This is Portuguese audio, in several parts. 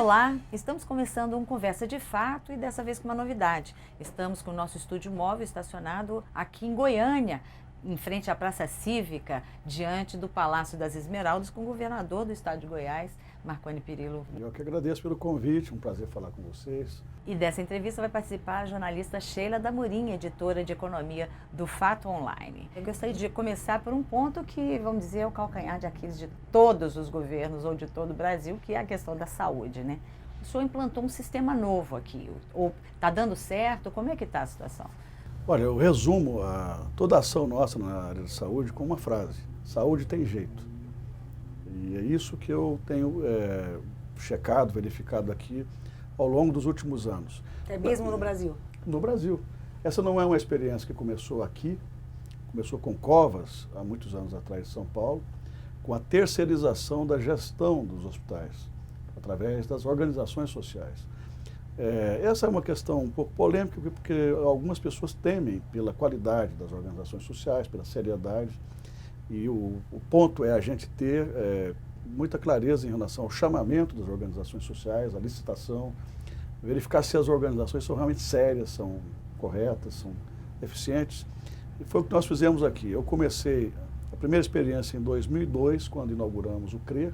Olá, estamos começando um Conversa de Fato e dessa vez com uma novidade. Estamos com o nosso estúdio móvel estacionado aqui em Goiânia, em frente à Praça Cívica, diante do Palácio das Esmeraldas, com o governador do estado de Goiás, Marconi Perillo. Eu que agradeço pelo convite, um prazer falar com vocês. E dessa entrevista vai participar a jornalista Sheila Damorim, editora de economia do Fato Online. Eu gostaria de começar por um ponto que, vamos dizer, é o calcanhar de Aquiles de todos os governos ou de todo o Brasil, que é a questão da saúde, né? O senhor implantou um sistema novo aqui, ou está dando certo? Como é que está a situação? Olha, eu resumo toda a ação nossa na área de saúde com uma frase: saúde tem jeito. E é isso que eu tenho checado, verificado aqui ao longo dos últimos anos. É mesmo no Brasil? No Brasil. Essa não é uma experiência que começou aqui, começou com Covas, há muitos anos atrás, em São Paulo, com a terceirização da gestão dos hospitais, através das organizações sociais. Essa é uma questão um pouco polêmica, porque algumas pessoas temem pela qualidade das organizações sociais, pela seriedade, e o ponto é a gente ter muita clareza em relação ao chamamento das organizações sociais, a licitação, verificar se as organizações são realmente sérias, são corretas, são eficientes. E foi o que nós fizemos aqui. Eu comecei a primeira experiência em 2002, quando inauguramos o CRER,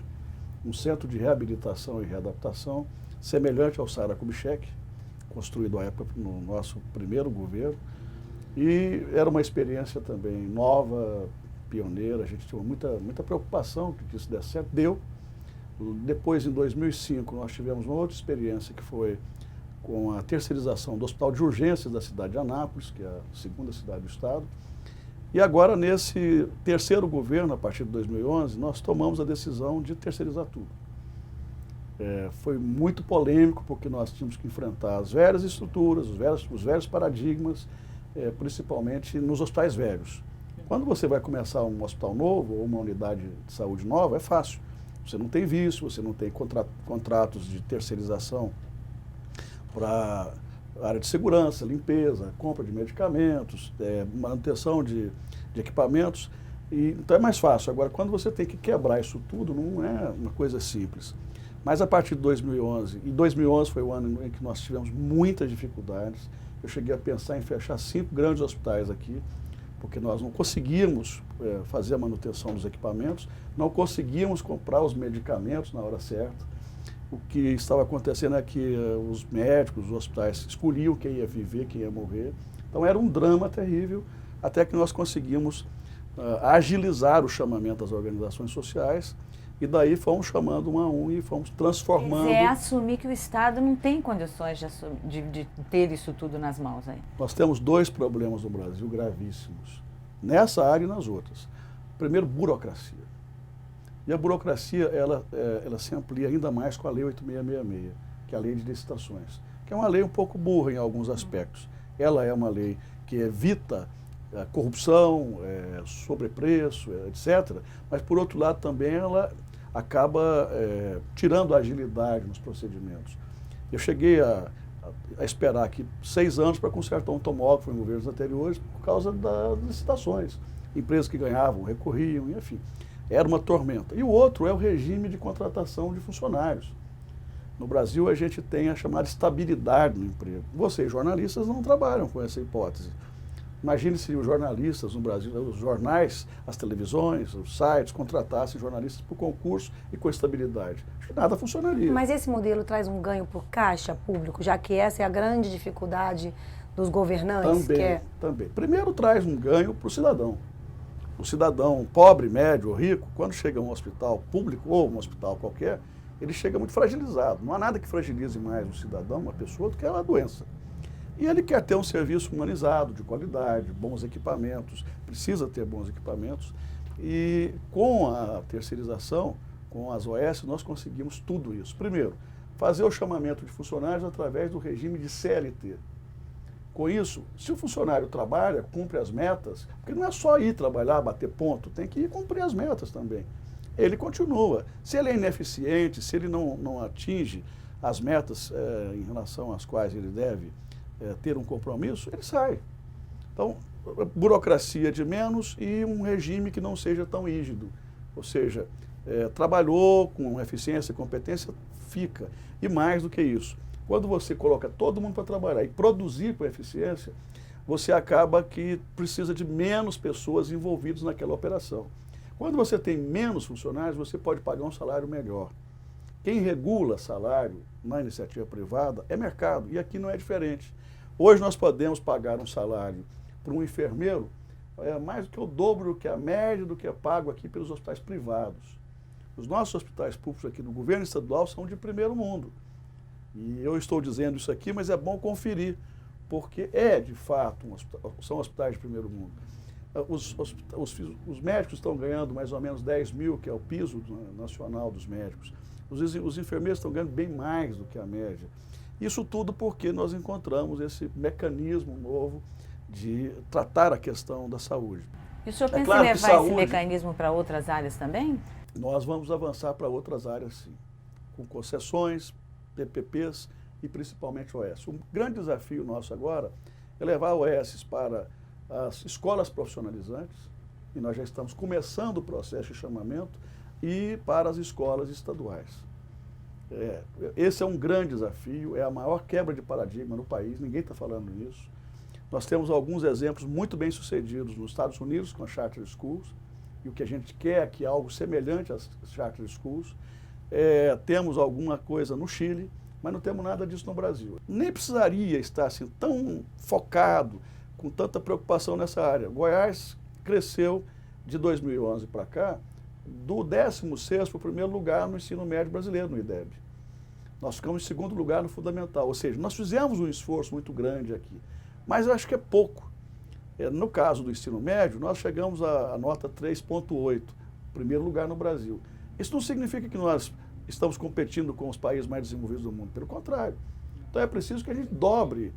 um centro de reabilitação e readaptação, semelhante ao Sara Kubitschek, construído à época no nosso primeiro governo. E era uma experiência também nova, pioneira, a gente tinha muita preocupação que isso desse certo, deu. Depois, em 2005, nós tivemos uma outra experiência que foi com a terceirização do Hospital de Urgências da cidade de Anápolis, que é a segunda cidade do estado. E agora, nesse terceiro governo, a partir de 2011, nós tomamos a decisão de terceirizar tudo. Foi muito polêmico, porque nós tínhamos que enfrentar as velhas estruturas, os velhos paradigmas, principalmente nos hospitais velhos. Quando você vai começar um hospital novo ou uma unidade de saúde nova, é fácil. Você não tem vício, você não tem contratos de terceirização para área de segurança, limpeza, compra de medicamentos, manutenção de equipamentos. Então é mais fácil. Agora, quando você tem que quebrar isso tudo, não é uma coisa simples. Mas a partir de 2011, e 2011 foi o ano em que nós tivemos muitas dificuldades, eu cheguei a pensar em fechar 5 grandes hospitais aqui, porque nós não conseguíamos fazer a manutenção dos equipamentos, não conseguíamos comprar os medicamentos na hora certa. O que estava acontecendo é que os médicos, os hospitais escolhiam quem ia viver, quem ia morrer. Então era um drama terrível, até que nós conseguimos agilizar o chamamento das organizações sociais, e daí fomos chamando um a um e fomos transformando. É assumir que o Estado não tem condições de ter isso tudo nas mãos aí. Nós temos 2 problemas no Brasil gravíssimos, nessa área e nas outras. Primeiro, burocracia. E a burocracia, ela se amplia ainda mais com a Lei 8666, que é a Lei de Licitações, que é uma lei um pouco burra em alguns aspectos. Ela é uma lei que evita a corrupção, sobrepreço, etc. Mas, por outro lado, também ela acaba tirando a agilidade nos procedimentos. Eu cheguei a esperar aqui 6 anos para consertar um tomógrafo em governos anteriores por causa das licitações. Empresas que ganhavam, recorriam, enfim. Era uma tormenta. E o outro é o regime de contratação de funcionários. No Brasil, a gente tem a chamada estabilidade no emprego. Vocês, jornalistas, não trabalham com essa hipótese. Imagine se os jornalistas no Brasil, os jornais, as televisões, os sites, contratassem jornalistas por concurso e com estabilidade. Acho que nada funcionaria. Mas esse modelo traz um ganho para o caixa público, já que essa é a grande dificuldade dos governantes? Também. Primeiro, traz um ganho para o cidadão. O cidadão pobre, médio ou rico, quando chega a um hospital público ou um hospital qualquer, ele chega muito fragilizado. Não há nada que fragilize mais um cidadão, uma pessoa, do que a doença. E ele quer ter um serviço humanizado, de qualidade, bons equipamentos, precisa ter bons equipamentos. E com a terceirização, com as OS, nós conseguimos tudo isso. Primeiro, fazer o chamamento de funcionários através do regime de CLT. Com isso, se o funcionário trabalha, cumpre as metas, porque não é só ir trabalhar, bater ponto, tem que ir cumprir as metas também. Ele continua. Se ele é ineficiente, se ele não atinge as metas em relação às quais ele deve ter um compromisso, ele sai. Então, burocracia de menos e um regime que não seja tão rígido. Ou seja, trabalhou com eficiência e competência, fica. E mais do que isso, quando você coloca todo mundo para trabalhar e produzir com eficiência, você acaba que precisa de menos pessoas envolvidas naquela operação. Quando você tem menos funcionários, você pode pagar um salário melhor. Quem regula salário na iniciativa privada é mercado, e aqui não é diferente. Hoje nós podemos pagar um salário para um enfermeiro mais do que o dobro do que a média do que é pago aqui pelos hospitais privados. Os nossos hospitais públicos aqui do governo estadual são de primeiro mundo. E eu estou dizendo isso aqui, mas é bom conferir, porque de fato, são hospitais de primeiro mundo. Os médicos estão ganhando mais ou menos 10 mil, que é o piso nacional dos médicos. Os enfermeiros estão ganhando bem mais do que a média. Isso tudo porque nós encontramos esse mecanismo novo de tratar a questão da saúde. E o senhor pensa claro em levar saúde, esse mecanismo para outras áreas também? Nós vamos avançar para outras áreas, sim, com concessões, PPPs e principalmente OS. O grande desafio nosso agora é levar OS para as escolas profissionalizantes, e nós já estamos começando o processo de chamamento, e para as escolas estaduais. Esse é um grande desafio, é a maior quebra de paradigma no país, ninguém está falando nisso. Nós temos alguns exemplos muito bem sucedidos nos Estados Unidos com as Charter Schools, e o que a gente quer é que algo semelhante às Charter Schools. Temos alguma coisa no Chile, mas não temos nada disso no Brasil. Nem precisaria estar assim, tão focado, com tanta preocupação nessa área. Goiás cresceu de 2011 para cá, do 16º para o primeiro lugar no ensino médio brasileiro, no IDEB. Nós ficamos em segundo lugar no fundamental, ou seja, nós fizemos um esforço muito grande aqui, mas eu acho que é pouco. No caso do ensino médio, nós chegamos à nota 3,8, primeiro lugar no Brasil. Isso não significa que nós estamos competindo com os países mais desenvolvidos do mundo, pelo contrário. Então é preciso que a gente dobre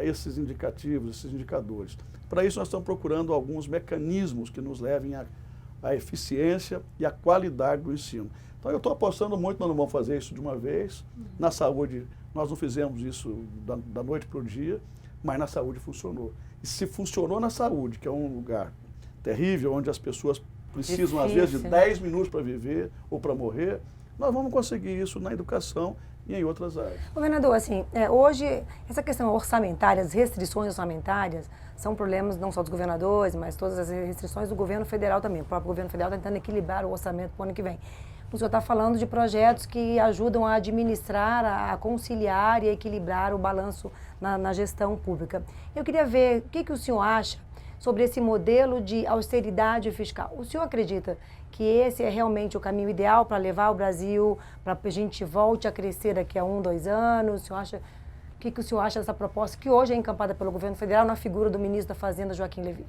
esses indicativos, esses indicadores. Para isso nós estamos procurando alguns mecanismos que nos levem a eficiência e a qualidade do ensino. Então eu estou apostando muito, nós não vamos fazer isso de uma vez. Na saúde, nós não fizemos isso da noite para o dia, mas na saúde funcionou. E se funcionou na saúde, que é um lugar terrível, onde as pessoas precisam, às vezes, de 10 minutos para viver ou para morrer, nós vamos conseguir isso na educação e em outras áreas. Governador, assim, hoje, essa questão orçamentária, as restrições orçamentárias, são problemas não só dos governadores, mas todas as restrições do governo federal também. O próprio governo federal está tentando equilibrar o orçamento para o ano que vem. O senhor está falando de projetos que ajudam a administrar, a conciliar e a equilibrar o balanço na gestão pública. Eu queria ver o que o senhor acha sobre esse modelo de austeridade fiscal. O senhor acredita que esse é realmente o caminho ideal para levar o Brasil, para que a gente volte a crescer daqui a 1, 2 anos? O senhor acha, o que o senhor acha dessa proposta que hoje é encampada pelo governo federal na figura do ministro da Fazenda, Joaquim Levy?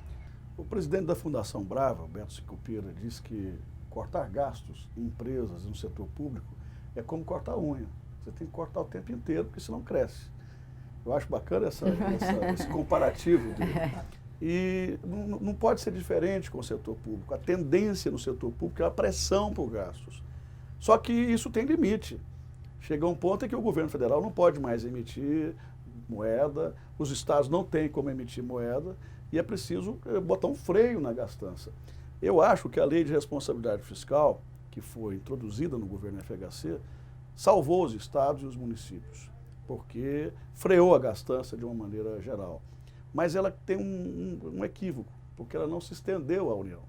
O presidente da Fundação Brava, Beto Sicupira, disse que cortar gastos em empresas no setor público é como cortar unha. Você tem que cortar o tempo inteiro, porque senão cresce. Eu acho bacana esse comparativo dele. E não pode ser diferente com o setor público. A tendência no setor público é a pressão por gastos. Só que isso tem limite. Chega um ponto em que o governo federal não pode mais emitir moeda, os estados não têm como emitir moeda, e é preciso botar um freio na gastança. Eu acho que a lei de responsabilidade fiscal, que foi introduzida no governo FHC, salvou os estados e os municípios, porque freou a gastança de uma maneira geral. Mas ela tem um equívoco, porque ela não se estendeu à União.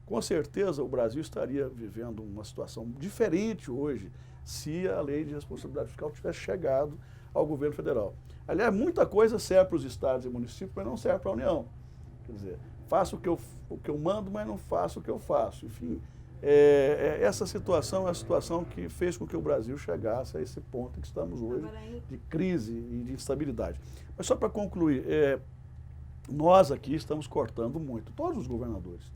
Com certeza o Brasil estaria vivendo uma situação diferente hoje se a lei de responsabilidade fiscal tivesse chegado ao governo federal. Aliás, muita coisa serve para os estados e municípios, mas não serve para a União. Quer dizer, faço o que eu mando, mas não faço o que eu faço. Enfim, essa situação é a situação que fez com que o Brasil chegasse a esse ponto que estamos hoje, de crise e de instabilidade. Mas só para concluir, nós aqui estamos cortando muito, todos os governadores.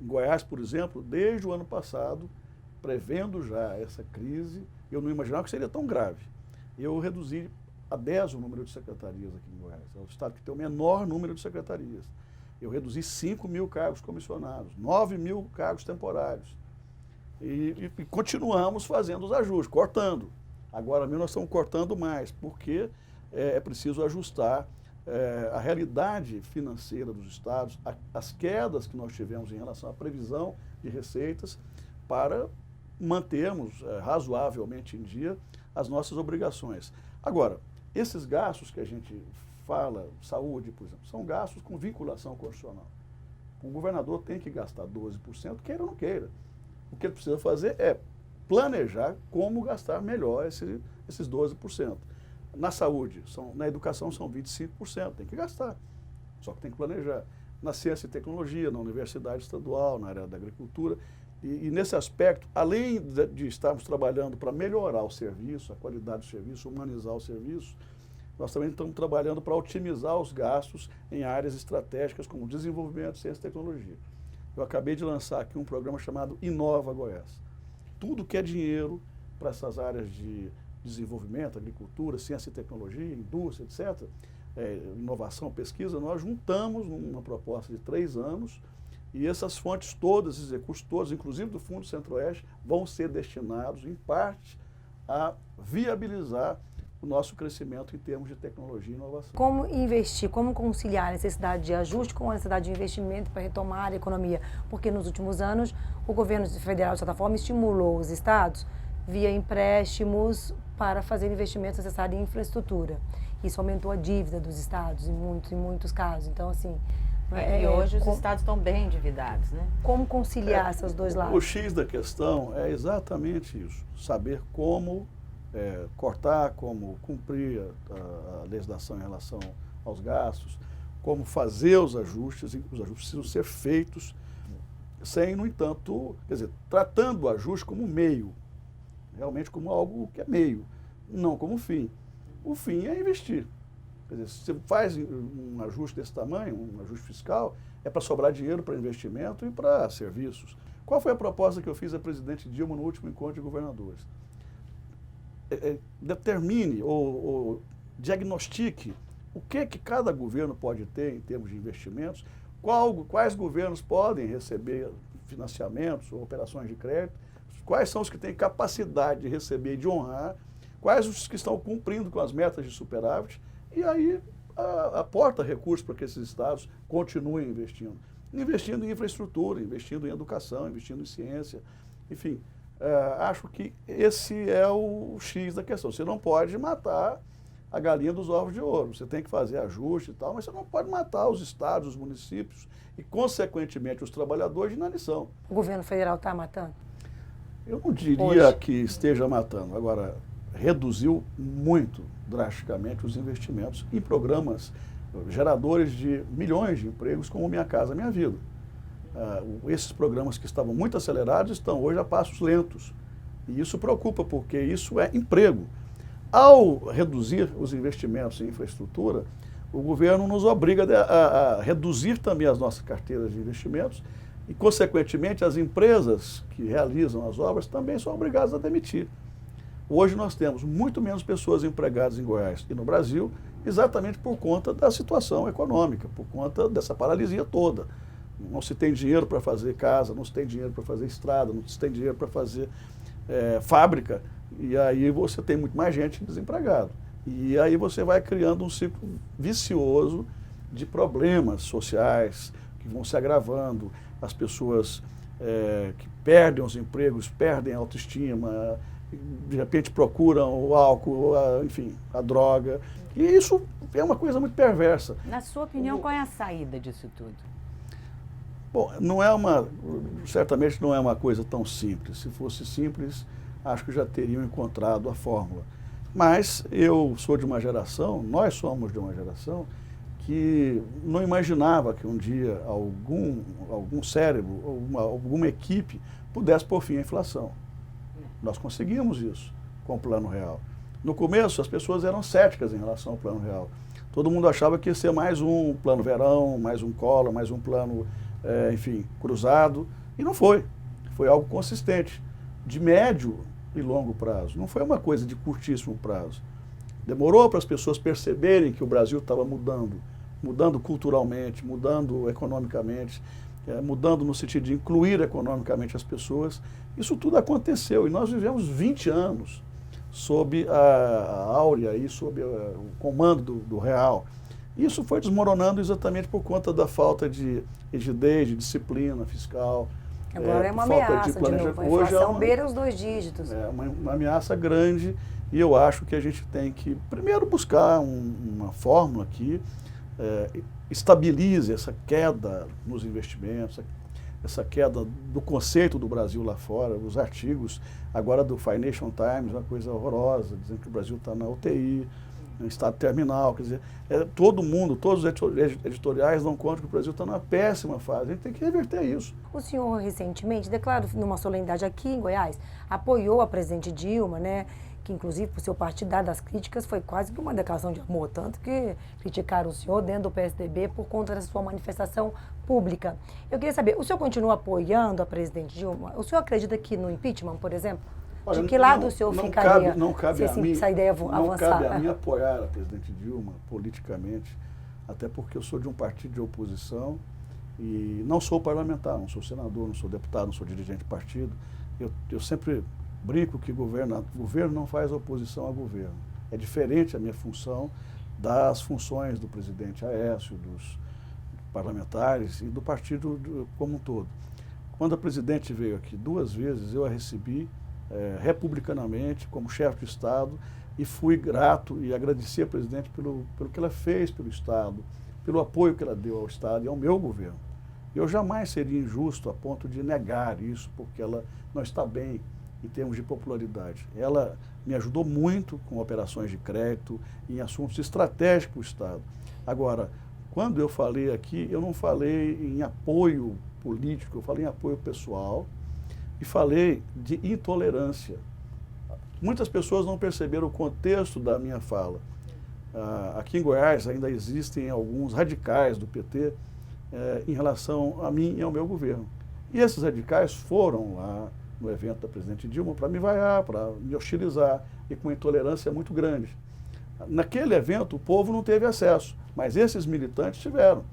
Em Goiás, por exemplo, desde o ano passado, prevendo já essa crise, eu não imaginava que seria tão grave. Eu reduzi a 10 o número de secretarias aqui em Goiás. É o estado que tem o menor número de secretarias. Eu reduzi 5 mil cargos comissionados, 9 mil cargos temporários. E continuamos fazendo os ajustes, cortando. Agora mesmo nós estamos cortando mais, porque é preciso ajustar a realidade financeira dos estados, as quedas que nós tivemos em relação à previsão de receitas, para mantermos razoavelmente em dia as nossas obrigações. Agora, esses gastos que a gente fala, saúde, por exemplo, são gastos com vinculação constitucional. O governador tem que gastar 12%, queira ou não queira. O que ele precisa fazer é planejar como gastar melhor esses 12%. Na saúde, na educação são 25%, tem que gastar, só que tem que planejar. Na ciência e tecnologia, na universidade estadual, na área da agricultura. E nesse aspecto, além de estarmos trabalhando para melhorar o serviço, a qualidade do serviço, humanizar o serviço, nós também estamos trabalhando para otimizar os gastos em áreas estratégicas como desenvolvimento, ciência e tecnologia. Eu acabei de lançar aqui um programa chamado Inova Goiás. Tudo que é dinheiro para essas áreas de desenvolvimento, agricultura, ciência e tecnologia, indústria, etc., inovação, pesquisa, nós juntamos numa proposta de 3 anos e essas fontes todas, esses recursos todos, inclusive do Fundo Centro-Oeste, vão ser destinados, em parte, a viabilizar o nosso crescimento em termos de tecnologia e inovação. Como investir, como conciliar a necessidade de ajuste com a necessidade de investimento para retomar a economia? Porque nos últimos anos o governo federal, de certa forma, estimulou os estados via empréstimos para fazer investimentos necessários em infraestrutura. Isso aumentou a dívida dos estados em muitos casos. Então, assim... E hoje os estados estão bem endividados, né? Como conciliar esses dois lados? O X da questão é exatamente isso. Saber como cortar, como cumprir a legislação em relação aos gastos, como fazer os ajustes precisam ser feitos sem, no entanto, quer dizer, tratando o ajuste como meio, realmente como algo que é meio, não como fim. O fim é investir. Quer dizer, se você faz um ajuste desse tamanho, um ajuste fiscal, é para sobrar dinheiro para investimento e para serviços. Qual foi a proposta que eu fiz à presidente Dilma no último encontro de governadores? Determine ou diagnostique o que cada governo pode ter em termos de investimentos, quais governos podem receber financiamentos ou operações de crédito, quais são os que têm capacidade de receber e de honrar, quais os que estão cumprindo com as metas de superávit, e aí aporta recursos para que esses estados continuem investindo. Investindo em infraestrutura, investindo em educação, investindo em ciência, enfim. Acho que esse é o X da questão. Você não pode matar a galinha dos ovos de ouro. Você tem que fazer ajuste e tal, mas você não pode matar os estados, os municípios e, consequentemente, os trabalhadores de inanição. O governo federal está matando? Eu não diria que esteja matando. Agora, reduziu muito, drasticamente, os investimentos em programas geradores de milhões de empregos, como Minha Casa Minha Vida. Esses programas que estavam muito acelerados estão hoje a passos lentos. E isso preocupa, porque isso é emprego. Ao reduzir os investimentos em infraestrutura, o governo nos obriga a reduzir também as nossas carteiras de investimentos e, consequentemente, as empresas que realizam as obras também são obrigadas a demitir. Hoje nós temos muito menos pessoas empregadas em Goiás e no Brasil, exatamente por conta da situação econômica, por conta dessa paralisia toda. Não se tem dinheiro para fazer casa, não se tem dinheiro para fazer estrada, não se tem dinheiro para fazer fábrica, e aí você tem muito mais gente desempregada. E aí você vai criando um ciclo vicioso de problemas sociais que vão se agravando, as pessoas que perdem os empregos, perdem a autoestima, de repente procuram o álcool, enfim, a droga. E isso é uma coisa muito perversa. Na sua opinião, qual é a saída disso tudo? Bom, certamente não é uma coisa tão simples. Se fosse simples, acho que já teriam encontrado a fórmula. Mas eu sou de uma geração, nós somos de uma geração, que não imaginava que um dia algum cérebro, alguma equipe pudesse pôr fim à inflação. Nós conseguimos isso com o Plano Real. No começo, as pessoas eram céticas em relação ao Plano Real. Todo mundo achava que ia ser mais um Plano Verão, mais um Collor, mais um plano, enfim, cruzado. E não foi. Foi algo consistente, de médio e longo prazo. Não foi uma coisa de curtíssimo prazo. Demorou para as pessoas perceberem que o Brasil estava mudando culturalmente, mudando economicamente, mudando no sentido de incluir economicamente as pessoas. Isso tudo aconteceu e nós vivemos 20 anos sob a áurea e sob o comando do real. Isso foi desmoronando exatamente por conta da falta de rigidez, de disciplina fiscal, Agora é uma falta ameaça de planejamento. novo. A Hoje inflação beira os 2 dígitos. É uma ameaça grande e eu acho que a gente tem que, primeiro, buscar uma fórmula que estabilize essa queda nos investimentos, essa queda do conceito do Brasil lá fora, os artigos agora do Financial Times, uma coisa horrorosa, dizendo que o Brasil está na UTI, em estado terminal, quer dizer, todo mundo, todos os editoriais dão conta que o Brasil está numa péssima fase, a gente tem que reverter isso. O senhor recentemente declarou numa solenidade aqui em Goiás, apoiou a presidente Dilma, né? Que inclusive por seu partido, dadas as críticas, foi quase que uma declaração de amor, tanto que criticaram o senhor dentro do PSDB por conta da sua manifestação pública. Eu queria saber, o senhor continua apoiando a presidente Dilma? O senhor acredita que no impeachment, por exemplo? Olha, de que lado o senhor ficaria se essa ideia avançar? Não cabe a mim apoiar a presidente Dilma politicamente, até porque eu sou de um partido de oposição e não sou parlamentar, não sou senador, não sou deputado, não sou dirigente de partido. Eu sempre brinco que governo não faz oposição a governo. É diferente a minha função das funções do presidente Aécio, dos parlamentares e do partido como um todo. Quando a presidente veio aqui 2 vezes, eu a recebi republicanamente, como chefe de Estado, e fui grato e agradeci a presidente pelo que ela fez pelo Estado, pelo apoio que ela deu ao Estado e ao meu governo. Eu jamais seria injusto a ponto de negar isso, porque ela não está bem em termos de popularidade. Ela me ajudou muito com operações de crédito, em assuntos estratégicos para o Estado. Agora, quando eu falei aqui, eu não falei em apoio político, eu falei em apoio pessoal, e falei de intolerância. Muitas pessoas não perceberam o contexto da minha fala. Aqui em Goiás ainda existem alguns radicais do PT em relação a mim e ao meu governo. E esses radicais foram lá no evento da presidente Dilma para me vaiar, para me hostilizar, e com intolerância muito grande. Naquele evento o povo não teve acesso, mas esses militantes tiveram.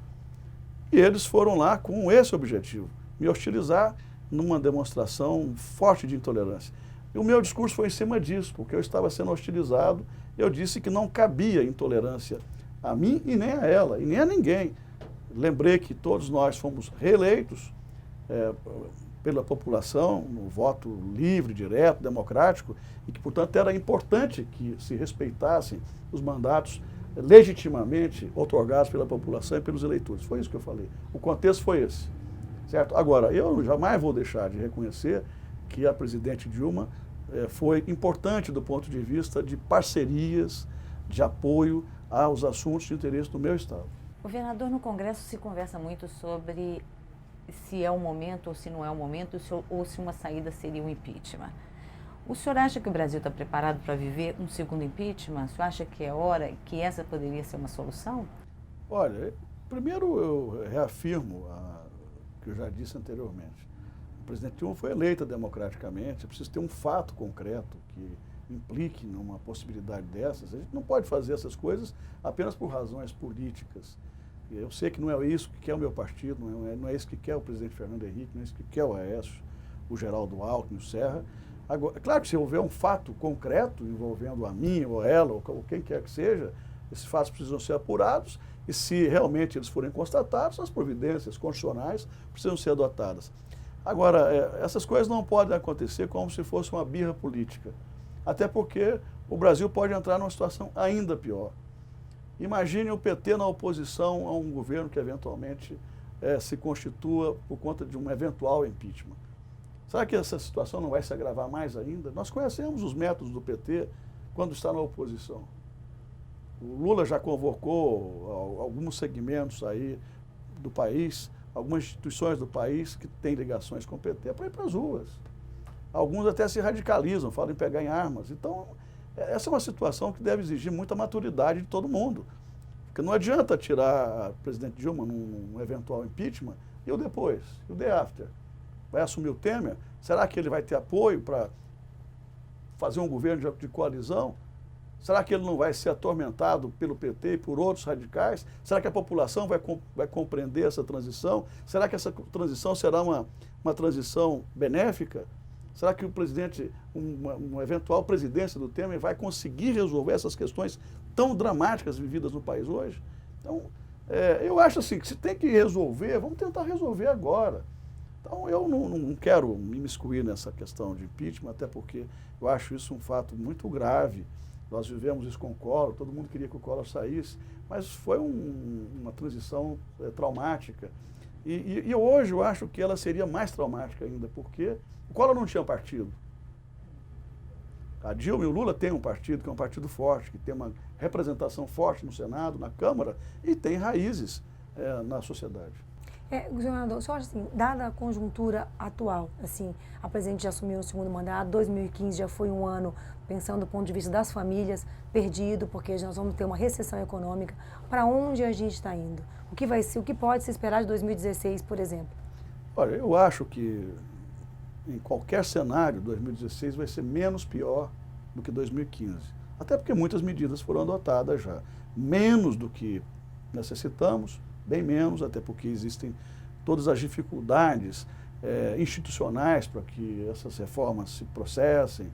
E eles foram lá com esse objetivo, me hostilizar numa demonstração forte de intolerância. E o meu discurso foi em cima disso, porque eu estava sendo hostilizado. Eu disse que não cabia intolerância a mim e nem a ela, e nem a ninguém. Lembrei que todos nós fomos reeleitos pela população, no voto livre, direto, democrático, e que, portanto, era importante que se respeitassem os mandatos legitimamente otorgados pela população e pelos eleitores. Foi isso que eu falei. O contexto foi esse. Certo? Agora, eu jamais vou deixar de reconhecer que a presidente Dilma foi importante do ponto de vista de parcerias, de apoio aos assuntos de interesse do meu Estado. Governador, no Congresso se conversa muito sobre se é o momento ou se não é o momento, ou se uma saída seria um impeachment. O senhor acha que o Brasil está preparado para viver um segundo impeachment? O senhor acha que é hora, que essa poderia ser uma solução? Olha, primeiro eu reafirmo que eu já disse anteriormente. A presidente Dilma foi eleita democraticamente, é preciso ter um fato concreto que implique numa possibilidade dessas. A gente não pode fazer essas coisas apenas por razões políticas. Eu sei que não é isso que quer o meu partido, não é isso que quer o presidente Fernando Henrique, não é isso que quer o Aécio, o Geraldo Alckmin, o Serra. Agora, é claro que se houver um fato concreto envolvendo a mim ou ela ou quem quer que seja, esses fatos precisam ser apurados e se realmente eles forem constatados, as providências constitucionais precisam ser adotadas. Agora, essas coisas não podem acontecer como se fosse uma birra política, até porque o Brasil pode entrar numa situação ainda pior. Imagine o PT na oposição a um governo que eventualmente se constitua por conta de um eventual impeachment. Será que essa situação não vai se agravar mais ainda? Nós conhecemos os métodos do PT quando está na oposição. O Lula já convocou alguns segmentos aí do país, algumas instituições do país que têm ligações com o PT para ir para as ruas. Alguns até se radicalizam, falam em pegar em armas. Então, essa é uma situação que deve exigir muita maturidade de todo mundo. Porque não adianta tirar a presidente Dilma num eventual impeachment e o depois, e o day after. Vai assumir o Temer? Será que ele vai ter apoio para fazer um governo de coalizão? Será que ele não vai ser atormentado pelo PT e por outros radicais? Será que a população vai compreender essa transição? Será que essa transição será uma transição benéfica? Será que o presidente, uma eventual presidência do Temer vai conseguir resolver essas questões tão dramáticas vividas no país hoje? Então, eu acho assim, que se tem que resolver, vamos tentar resolver agora. Então, eu não quero me imiscuir nessa questão de impeachment, até porque eu acho isso um fato muito grave. Nós vivemos isso com o Collor, todo mundo queria que o Collor saísse, mas foi uma transição traumática. E hoje eu acho que ela seria mais traumática ainda, porque o Collor não tinha partido. A Dilma e o Lula têm um partido que é um partido forte, que tem uma representação forte no Senado, na Câmara, e tem raízes na sociedade. Governador, o senhor acha assim, dada a conjuntura atual, assim, a presidente já assumiu o segundo mandato, 2015 já foi um ano, pensando do ponto de vista das famílias, perdido, porque nós vamos ter uma recessão econômica. Para onde a gente está indo? O que pode se esperar de 2016, por exemplo? Olha, eu acho que em qualquer cenário, 2016 vai ser menos pior do que 2015. Até porque muitas medidas foram adotadas já. Menos do que necessitamos, bem menos, até porque existem todas as dificuldades institucionais para que essas reformas se processem,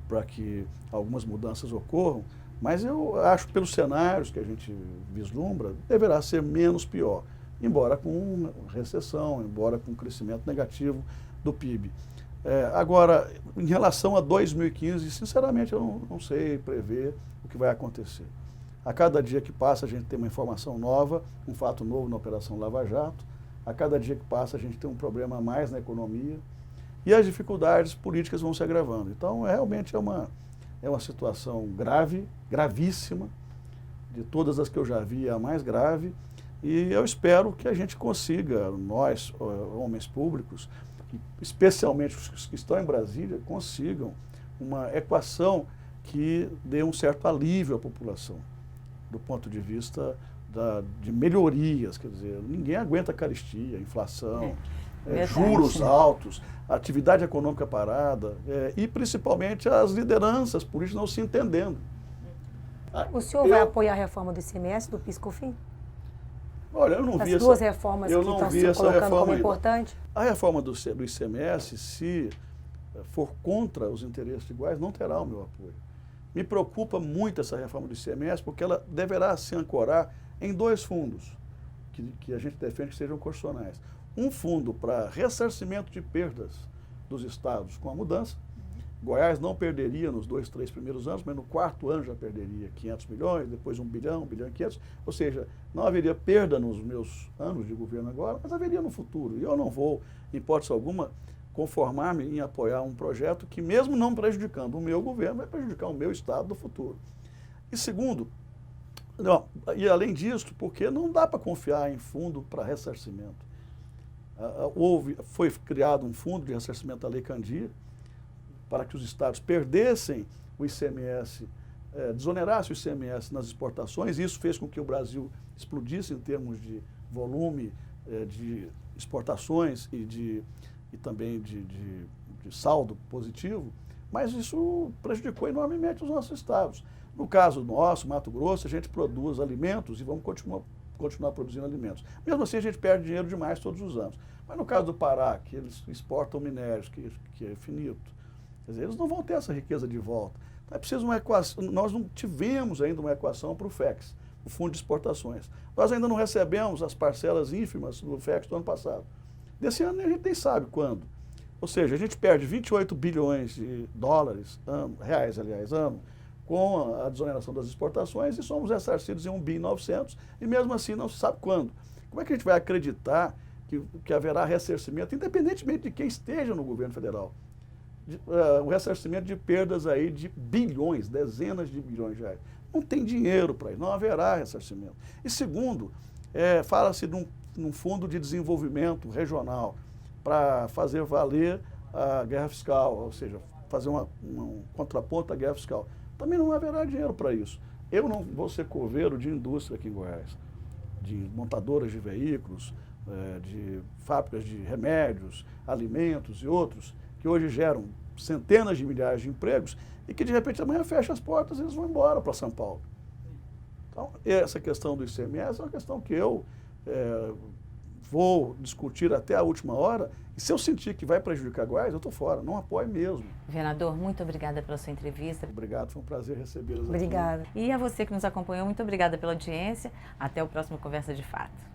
para que algumas mudanças ocorram, mas eu acho que pelos cenários que a gente vislumbra, deverá ser menos pior, embora com recessão, embora com crescimento negativo do PIB. Agora, em relação a 2015, sinceramente eu não sei prever o que vai acontecer. A cada dia que passa a gente tem uma informação nova, um fato novo na Operação Lava Jato. A cada dia que passa a gente tem um problema a mais na economia e as dificuldades políticas vão se agravando. Então, realmente é uma situação grave, gravíssima, de todas as que eu já vi, é a mais grave. E eu espero que a gente consiga, nós, homens públicos, especialmente os que estão em Brasília, consigam uma equação que dê um certo alívio à população, do ponto de vista de melhorias, quer dizer, ninguém aguenta carestia, inflação, juros altos, atividade econômica parada e principalmente as lideranças políticas não se entendendo. O senhor vai apoiar a reforma do ICMS, do PIS/COFINS? Olha, eu não vi as duas reformas que estão se colocando como importante? A reforma do ICMS, se for contra os interesses iguais, não terá o meu apoio. Me preocupa muito essa reforma do ICMS, porque ela deverá se ancorar em dois fundos, que a gente defende que sejam constitucionais. Um fundo para ressarcimento de perdas dos estados com a mudança. Goiás não perderia nos 2, 3 primeiros anos, mas no quarto ano já perderia 500 milhões, depois 1 bilhão, 1 bilhão e 500. Ou seja, não haveria perda nos meus anos de governo agora, mas haveria no futuro. E eu não vou, em hipótese alguma, conformar-me em apoiar um projeto que, mesmo não prejudicando o meu governo, vai prejudicar o meu estado do futuro. E segundo, e além disso, porque não dá para confiar em fundo para ressarcimento. Foi criado um fundo de ressarcimento da Lei Candir, para que os estados perdessem o ICMS, desonerassem o ICMS nas exportações, e isso fez com que o Brasil explodisse em termos de volume de exportações e também de saldo positivo, mas isso prejudicou enormemente os nossos estados. No caso nosso, Mato Grosso, a gente produz alimentos e vamos continuar produzindo alimentos. Mesmo assim, a gente perde dinheiro demais todos os anos. Mas no caso do Pará, que eles exportam minérios, que é finito, quer dizer, eles não vão ter essa riqueza de volta. Então é preciso uma equação. Nós não tivemos ainda uma equação para o FEX, o Fundo de Exportações. Nós ainda não recebemos as parcelas ínfimas do FEX do ano passado. Desse ano a gente nem sabe quando. Ou seja, a gente perde 28 bilhões de dólares, reais, aliás, ano, com a desoneração das exportações e somos ressarcidos em 1,9 bilhão e mesmo assim não se sabe quando. Como é que a gente vai acreditar que haverá ressarcimento, independentemente de quem esteja no governo federal? O ressarcimento de perdas aí de bilhões, dezenas de bilhões de reais. Não tem dinheiro para isso, não haverá ressarcimento. E segundo, fala-se num fundo de desenvolvimento regional para fazer valer a guerra fiscal, ou seja, fazer um contraponto à guerra fiscal. Também não haverá dinheiro para isso. Eu não vou ser coveiro de indústria aqui em Goiás, de montadoras de veículos, de fábricas de remédios, alimentos e outros, que hoje geram centenas de milhares de empregos e que de repente amanhã fecha as portas e eles vão embora para São Paulo. Então, essa questão do ICMS é uma questão que eu vou discutir até a última hora, e se eu sentir que vai prejudicar Goiás, eu estou fora, não apoio mesmo. Governador, muito obrigada pela sua entrevista. Obrigado, foi um prazer recebê-los aqui. Obrigada. E a você que nos acompanhou, muito obrigada pela audiência. Até o próximo Conversa de Fato.